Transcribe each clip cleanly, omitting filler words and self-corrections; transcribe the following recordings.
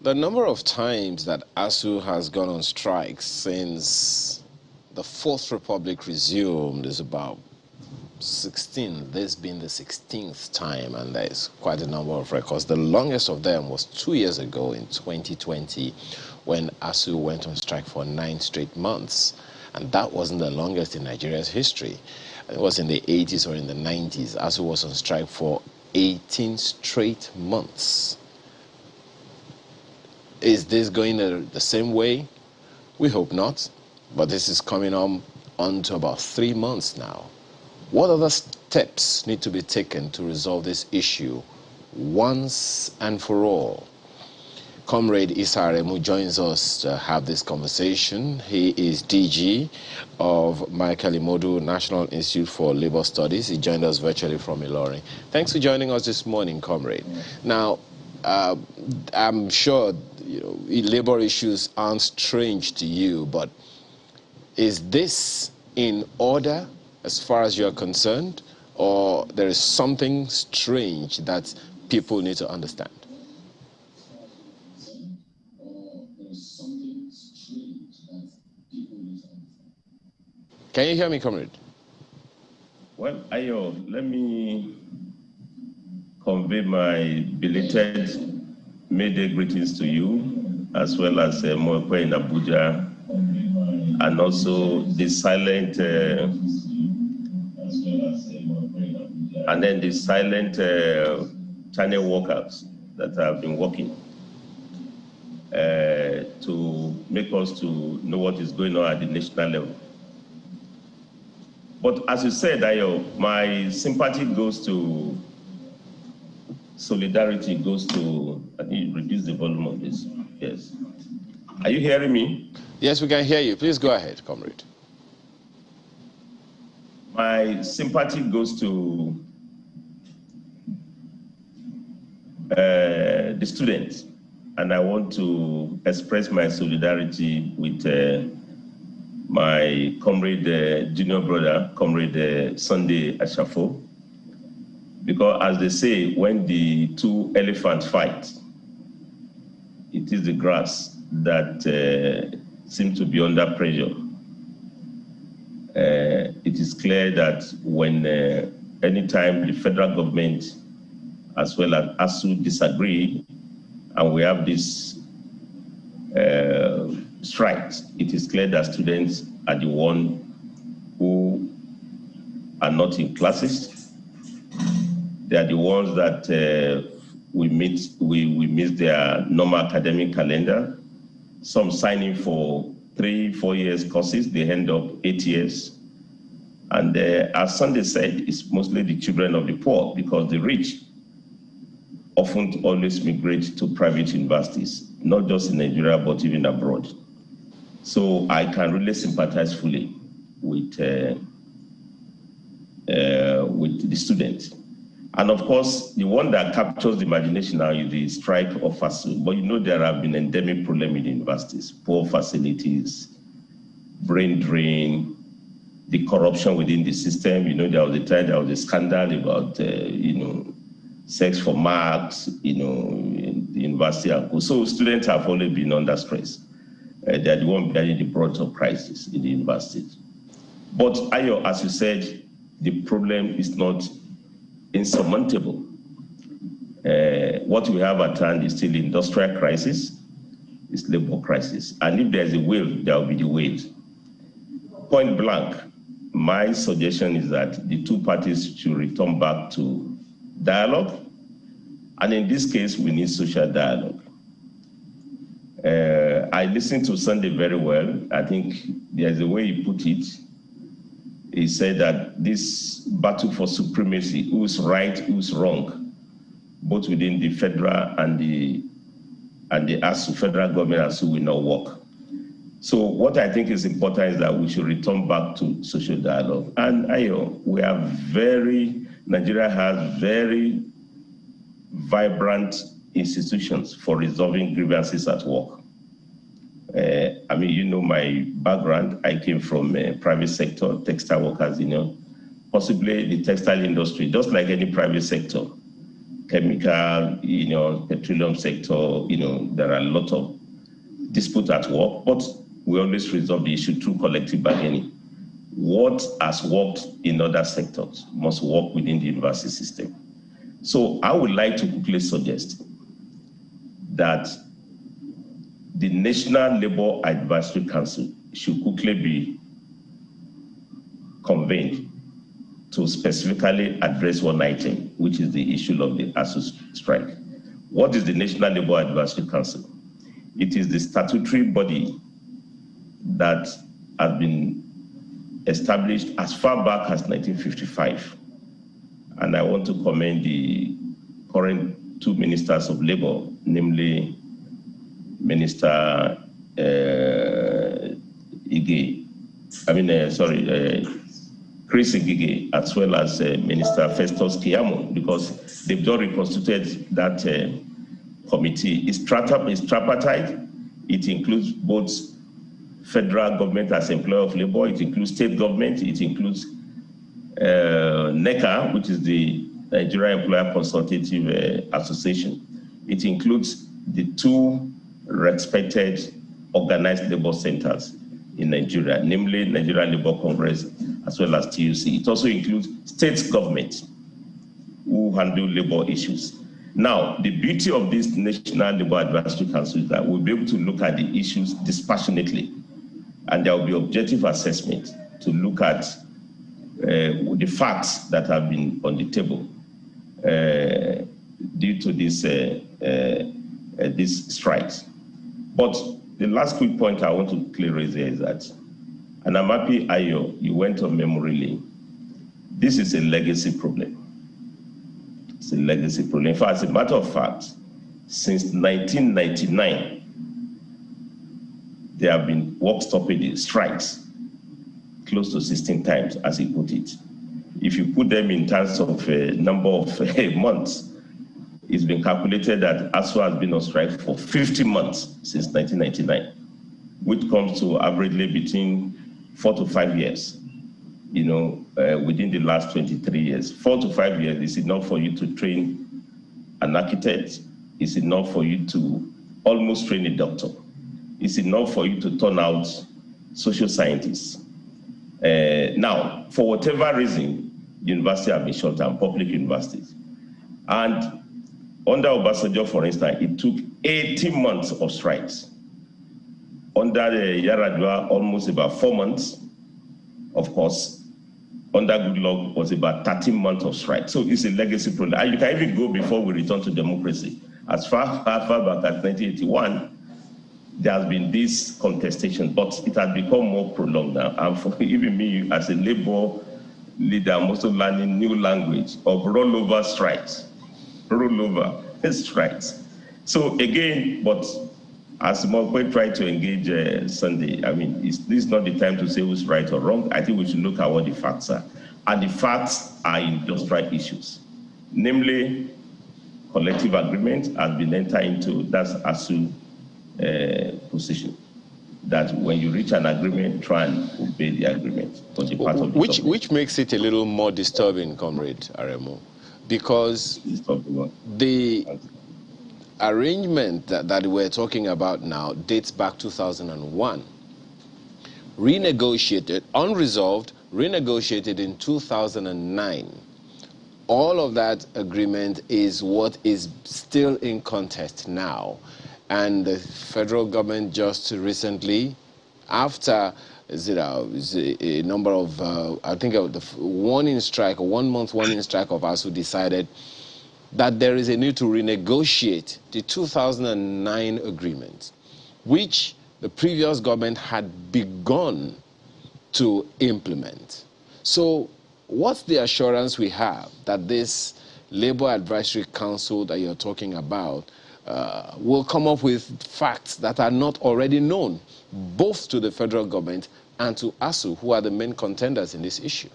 The number of times that ASUU has gone on strike since the Fourth Republic resumed is about 16. This being the 16th time, and there is quite a number of records. The longest of them was 2 years ago in 2020 when ASUU went on strike for 9 straight months. And that wasn't the longest in Nigeria's history. It was in the 80s or in the 90s. ASUU was on strike for 18 straight months. Is this going the same way? We hope not, but this is coming on to about 3 months now. What other steps need to be taken to resolve this issue once and for all? Comrade Aremu joins us to have this conversation. He is DG of Michael Imodu National Institute for Labor Studies. He joined us virtually from Ilorin. Thanks for joining us this morning, comrade. Now, I'm sure labor issues aren't strange to you, but is this in order as far as you're concerned, or there is something strange that people need to understand? Can you hear me, comrade? Well, Ayo, let me convey my belated May Day greetings to you, as well as Moekwe in Abuja, and also the silent, and then the silent channel workers that have been working to make us to know what is going on at the national level. But as you said, Ayo, my sympathy goes to, solidarity goes to, I need to reduce the volume of this. Yes. Are you hearing me? Yes, we can hear you. Please go ahead, comrade. My sympathy goes to the students, and I want to express my solidarity with my comrade, junior brother, comrade Sunday Ashafo, because as they say, when the two elephants fight, it is the grass that seems to be under pressure. It is clear that when anytime the federal government as well as ASUU disagree, and we have this strikes, it is clear that students are the ones who are not in classes. They are the ones that we miss their normal academic calendar. Some signing for 3-4 years courses, they end up 8 years. And as Sunday said, it's mostly the children of the poor, because the rich often always migrate to private universities, not just in Nigeria, but even abroad. So I can really sympathize fully with the students. And of course, the one that captures the imagination now is the strike of ASUU. But there have been endemic problems in the universities, poor facilities, brain drain, the corruption within the system. There was a time there was a scandal about, sex for marks, in the university. So students have only been under stress. They are the one bearing the brunt of crisis in the universities. But Ayo, as you said, the problem is not insurmountable. What we have at hand is still industrial crisis, it's labor crisis. And if there's a will, there will be the way. Point blank, my suggestion is that the two parties should return back to dialogue. And in this case, we need social dialogue. I listened to Sunday very well. I think there's a way he put it. He said that this battle for supremacy, who's right, who's wrong, both within the federal and the ASUU, federal government ASUU, will not work. So what I think is important is that we should return back to social dialogue. And Nigeria has very vibrant institutions for resolving grievances at work. My background, I came from private sector, textile workers, possibly the textile industry, just like any private sector. chemical, petroleum sector, there are a lot of disputes at work, but we always resolve the issue through collective bargaining. What has worked in other sectors must work within the university system. So I would like to quickly suggest that the National Labour Advisory Council should quickly be convened to specifically address one item, which is the issue of the ASUU strike. What is the National Labour Advisory Council? It is the statutory body that has been established as far back as 1955. And I want to commend the current two ministers of labor, namely Minister Chris Ngige, as well as Minister Festus Keyamo, because they've just reconstituted that committee. It's tripartite. It includes both federal government as employer of labor, it includes state government, it includes NECA, which is the Nigeria Employer Consultative Association. It includes the two respected organized labor centers in Nigeria, namely Nigeria Labour Congress as well as TUC. It also includes state government who handle labor issues. Now, the beauty of this National Labour Advisory Council is that we'll be able to look at the issues dispassionately, and there will be objective assessment to look at the facts that have been on the table due to this strikes. But the last quick point I want to clearly raise here is that, and I'm happy, Ayo, you went on memory lane. This is a legacy problem. It's a legacy problem. In fact, as a matter of fact, since 1999, there have been work stoppages, strikes, close to 16 times, as he put it. If you put them in terms of number of months, it's been calculated that ASUU has been on strike for 50 months since 1999, which comes to averagely between 4 to 5 years, within the last 23 years. 4 to 5 years is enough for you to train an architect. It's enough for you to almost train a doctor. It's enough for you to turn out social scientists. Now, for whatever reason, universities have been shut down, public universities. And under Obasanjo, for instance, it took 18 months of strikes. Under Yaradua, almost about 4 months. Of course, under Goodluck was about 13 months of strike. So it's a legacy problem. And you can even go before we return to democracy. As far back as 1981, there has been this contestation, but it has become more prolonged now. And for even me, as a labor leader, I'm also learning new language of rollover strikes. Rollover strikes. So again, but as Mokwe tried to engage Sunday, I mean, this is not the time to say who's right or wrong. I think we should look at what the facts are. And the facts are industrial issues. Namely, collective agreement has been entered into, that's ASUU position. That when you reach an agreement, try and obey the agreement. On the part of the which makes it a little more disturbing, Comrade Aremu, because the arrangement that we're talking about now dates back 2001. Renegotiated, unresolved, renegotiated in 2009. All of that agreement is what is still in contest now. And the federal government just recently, after a number of, I think the warning strike, 1 month warning strike of ASUU, decided that there is a need to renegotiate the 2009 agreement, which the previous government had begun to implement. So what's the assurance we have that this Labour Advisory Council that you're talking about will come up with facts that are not already known, both to the federal government and to ASUU, who are the main contenders in this issue?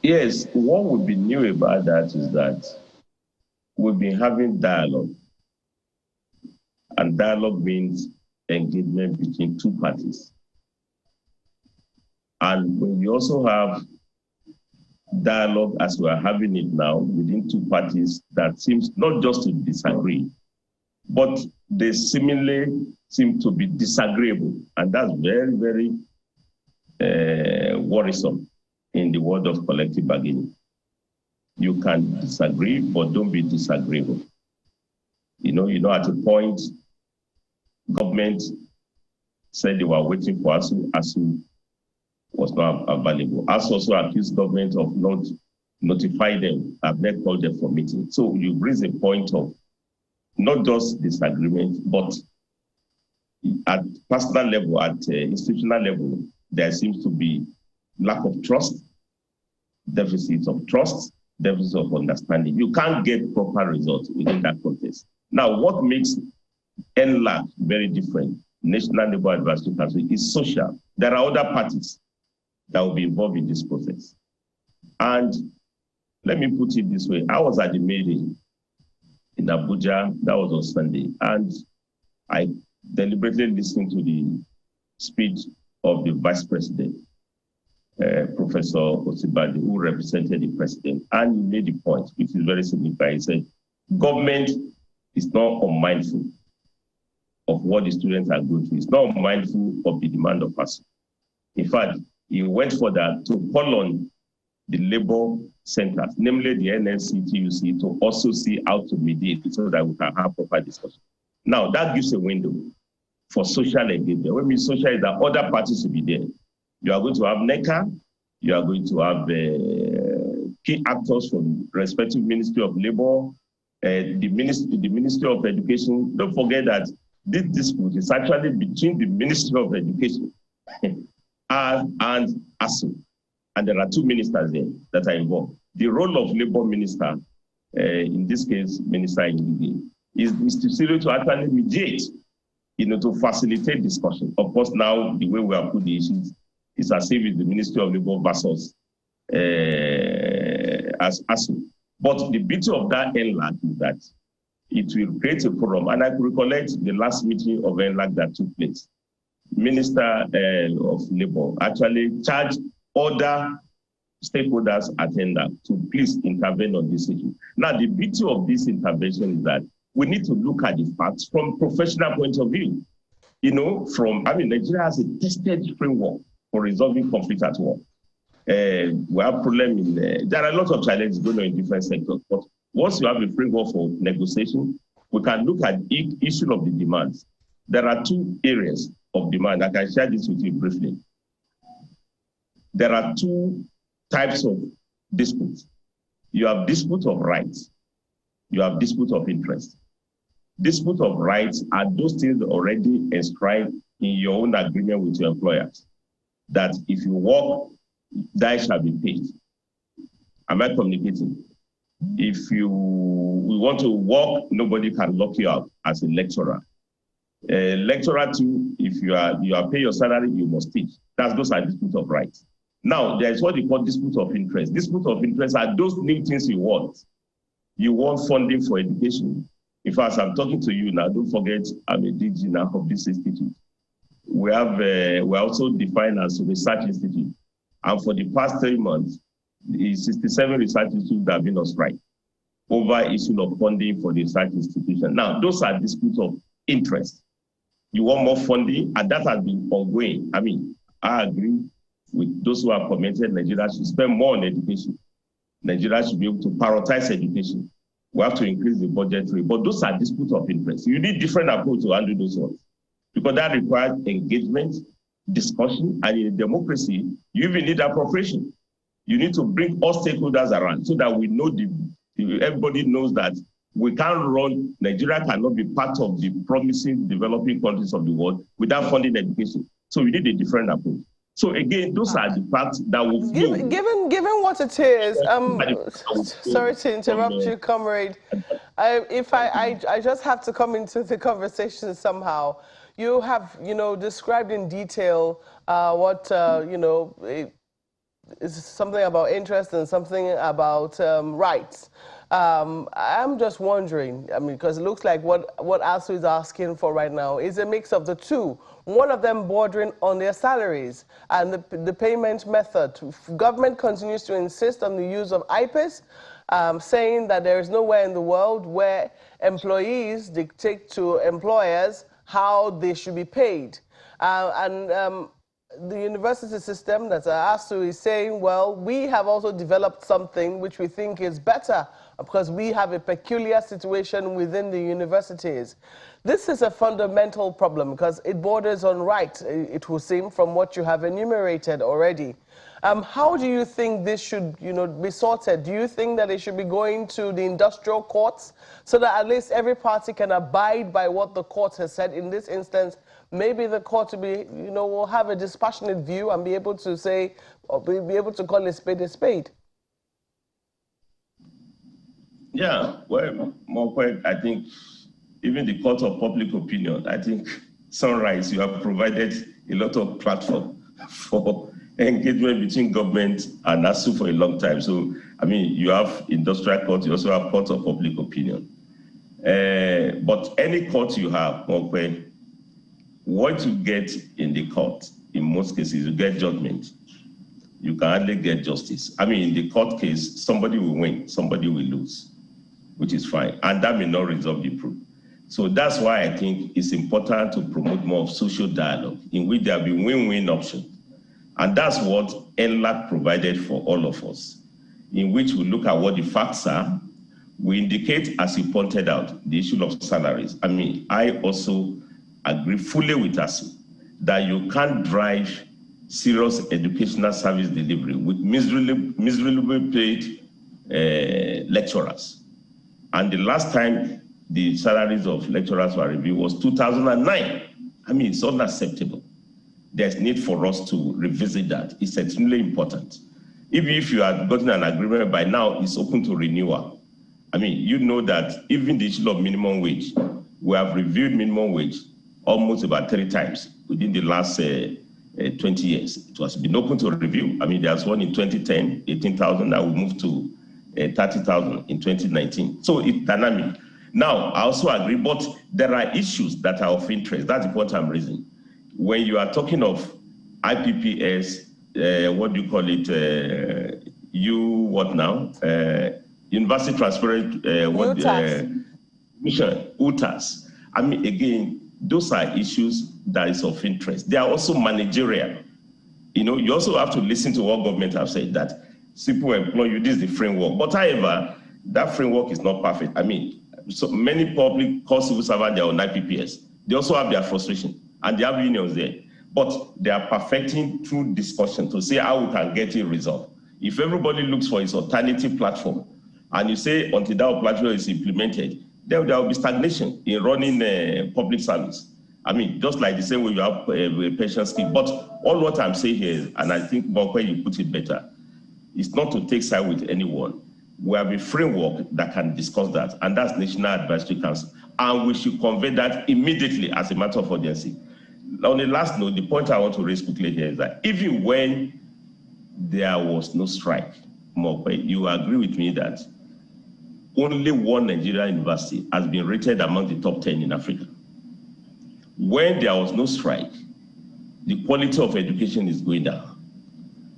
Yes, what would be new about that is that we've been having dialogue. And dialogue means engagement between two parties. And when we also have dialogue as we are having it now within two parties that seems not just to disagree, but they seemingly seem to be disagreeable. And that's very, very worrisome in the world of collective bargaining. You can disagree, but don't be disagreeable. You know, at a point, government said they were waiting for ASUU. ASUU was not available. ASUU also accused government of not notifying them, have not called them for meeting. So you raise a point of not just disagreement, but at personal level, at institutional level, there seems to be lack of trust, deficits of trust, deficits of understanding. You can't get proper results within that context. Now, what makes NLAC very different, National Labour Advisory Council, is social. There are other parties that will be involved in this process. And let me put it this way. I was at the meeting in Abuja, that was on Sunday, and I deliberately listened to the speech of the Vice President, Professor Osibadi, who represented the President, and he made the point, which is very significant. He said, government is not unmindful of what the students are going through. It's not mindful of the demand of us. In fact, he went for that to call on the labor centers, namely the NLC, TUC, to also see how to mediate so that we can have proper discussion. Now, that gives a window for social engagement. What means social is that other parties will be there. You are going to have NECA, you are going to have key actors from respective Ministry of Labor, the Ministry of Education. Don't forget that this dispute is actually between the Ministry of Education and ASUU. And there are two ministers there that are involved. The role of Labor Minister, in this case, Minister Ngigi, is to actually mediate, to facilitate discussion. Of course, now the way we have put the issues is as if it's the Ministry of Labor versus as ASUU. But the beauty of that NLAC is that it will create a forum. And I could recollect the last meeting of NLAC that took place. Minister of Labor actually charged other stakeholders attendant to please intervene on this issue. Now, the beauty of this intervention is that we need to look at the facts from professional point of view. Nigeria has a tested framework for resolving conflict at work. We have problem in, there are a lot of challenges going on in different sectors, but once you have a framework for negotiation, we can look at the issue of the demands. There are two areas of demand. I can share this with you briefly. There are two types of disputes. You have dispute of rights. You have dispute of interest. Dispute of rights are those things already enshrined in your own agreement with your employers. That if you work, that shall be paid. Am I communicating? If we want to work, nobody can lock you out as a lecturer. A lecturer too, if you are paying your salary, you must teach. Those are disputes of rights. Now, there is what they call dispute of interest. Dispute of interest are those new things you want. You want funding for education. In fact, I'm talking to you now. Don't forget, I'm a DG now of this institute. We're also defined as a research institute. And for the past 3 months, the 67 research institutes have been on strike over issue of funding for the research institution. Now, those are disputes of interest. You want more funding, and that has been ongoing. I agree with those who have commented Nigeria should spend more on education. Nigeria should be able to prioritize education. We have to increase the budget rate, but those are disputes of interest. You need different approach to handle those ones because that requires engagement, discussion, and in a democracy, you even need appropriation. You need to bring all stakeholders around so that we know everybody knows that we can't run, Nigeria cannot be part of the promising developing countries of the world without funding education. So we need a different approach. So again, those are the facts that will flow. Given what it is, sorry to interrupt you, comrade. I just have to come into the conversation somehow. You have, described in detail what, is something about interest and something about rights. I'm just wondering, I mean, because it looks like what ASUU is asking for right now is a mix of the two. One of them bordering on their salaries and the payment method. Government continues to insist on the use of IPIS, saying that there is nowhere in the world where employees dictate to employers how they should be paid. The university system that ASUU is saying, well, we have also developed something which we think is better because we have a peculiar situation within the universities. This is a fundamental problem because it borders on right, it will seem, from what you have enumerated already. How do you think this should, be sorted? Do you think that it should be going to the industrial courts so that at least every party can abide by what the court has said? In this instance, maybe the court will have a dispassionate view and be able to say, or be able to call a spade a spade. Yeah, well, I think even the court of public opinion, I think, Sunrise, you have provided a lot of platform for engagement between government and ASUU for a long time. So, I mean, you have industrial court, you also have court of public opinion. But any court you have, what you get in the court, in most cases, you get judgment. You can hardly get justice. I mean, in the court case, somebody will win, somebody will lose, which is fine. And that may not resolve the proof. So that's why I think it's important to promote more of social dialogue in which there will be win-win options. And that's what NLAC provided for all of us, in which we look at what the facts are. We indicate, as you pointed out, the issue of salaries. I mean, I also agree fully with ASUU that you can't drive serious educational service delivery with miserably paid lecturers. And the last time the salaries of lecturers were reviewed was 2009. I mean, it's unacceptable. There's need for us to revisit that. It's extremely important. Even if you have gotten an agreement by now, it's open to renewal. I mean, you know that even the issue of minimum wage, we have reviewed minimum wage almost about 3 times within the last 20 years. It has been open to review. I mean, there's one in 2010, 18,000, that will move to 30,000 in 2019. So it's dynamic. Now, I also agree, but there are issues that are of interest. That's the point I'm raising. When you are talking of IPPS, what do you call it? University Transparent Mission, UTAS. I mean, again, those are issues that is of interest. They are also managerial. You also have to listen to what government have said, that people employ you, this is the framework. But however, that framework is not perfect. I mean, so many public civil servants, they are on IPPS. They also have their frustration, and they have unions there. But they are perfecting through discussion to see how we can get it resolved. If everybody looks for its alternative platform, and you say until that platform is implemented, then there will be stagnation in running public service. I mean, just like the same way you have a pension scheme. But all what I'm saying here, and I think, Bokwe, you put it better, is not to take side with anyone. We have a framework that can discuss that, and that's National Advisory Council. And we should convey that immediately as a matter of urgency. On the last note, the point I want to raise quickly here is that even when there was no strike, Mokwe, you agree with me that only one Nigerian university has been rated among the top 10 in Africa. When there was no strike, the quality of education is going down.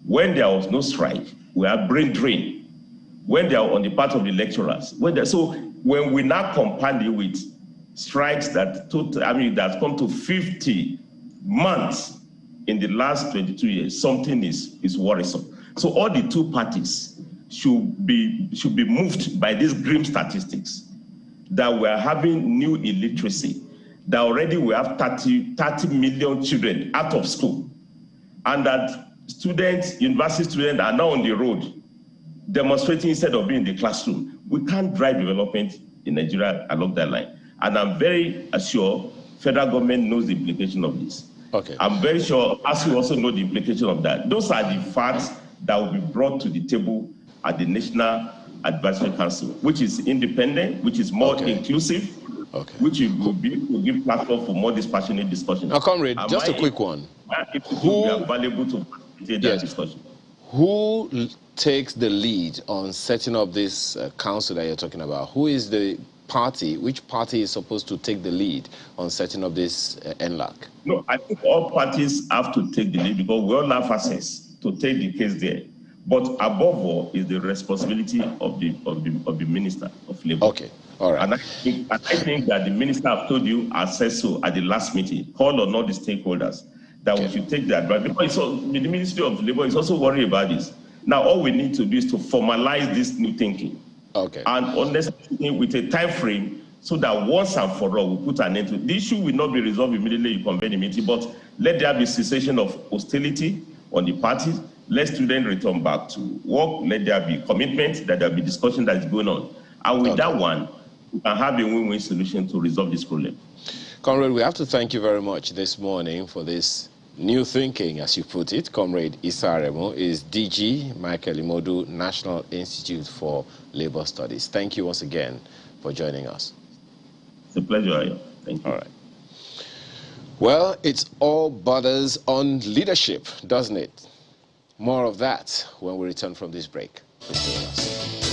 When there was no strike, we have brain drain. When they are on the part of the lecturers. So when we now compound it with strikes that's come to 50 months in the last 22 years, something is worrisome. So all the two parties should be moved by these grim statistics that we're having new illiteracy, that already we have 30 million children out of school, and that students, university students, are now on the road demonstrating instead of being in the classroom. We can't drive development in Nigeria along that line. And I'm very sure federal government knows the implication of this. Okay. I'm very sure ASUU also know the implication of that. Those are the facts that will be brought to the table at the National Advisory Council, which is independent, which is more inclusive, which will give platform for more dispassionate discussion. Now, comrade, just a quick one. Who are valuable to facilitate that discussion? Who takes the lead on setting up this council that you're talking about? Who is the party? Which party is supposed to take the lead on setting up this NLAC? No, I think all parties have to take the lead because we all have access to take the case there. But above all is the responsibility of the Minister of Labour. Okay, all right. And I think that the Minister have told you, I said so at the last meeting, call on all the stakeholders, that we should take that. But because the Ministry of Labour is also worried about this. Now, all we need to do is to formalize this new thinking. Okay. And honestly, with a time frame, so that once and for all, we put an end to it. The issue will not be resolved immediately, you convene a meeting, but let there be cessation of hostility on the parties. Let students return back to work. Let there be commitment, that there will be discussion that is going on. And with that one, we can have a win-win solution to resolve this problem. Comrade, we have to thank you very much this morning for this new thinking, as you put it. Comrade Issa Aremu is DG Michael Imodu, National Institute for Labor Studies. Thank you once again for joining us. It's a pleasure. Thank you. All right. Well, it's all borders on leadership, doesn't it? More of that when we return from this break. Please stay with us.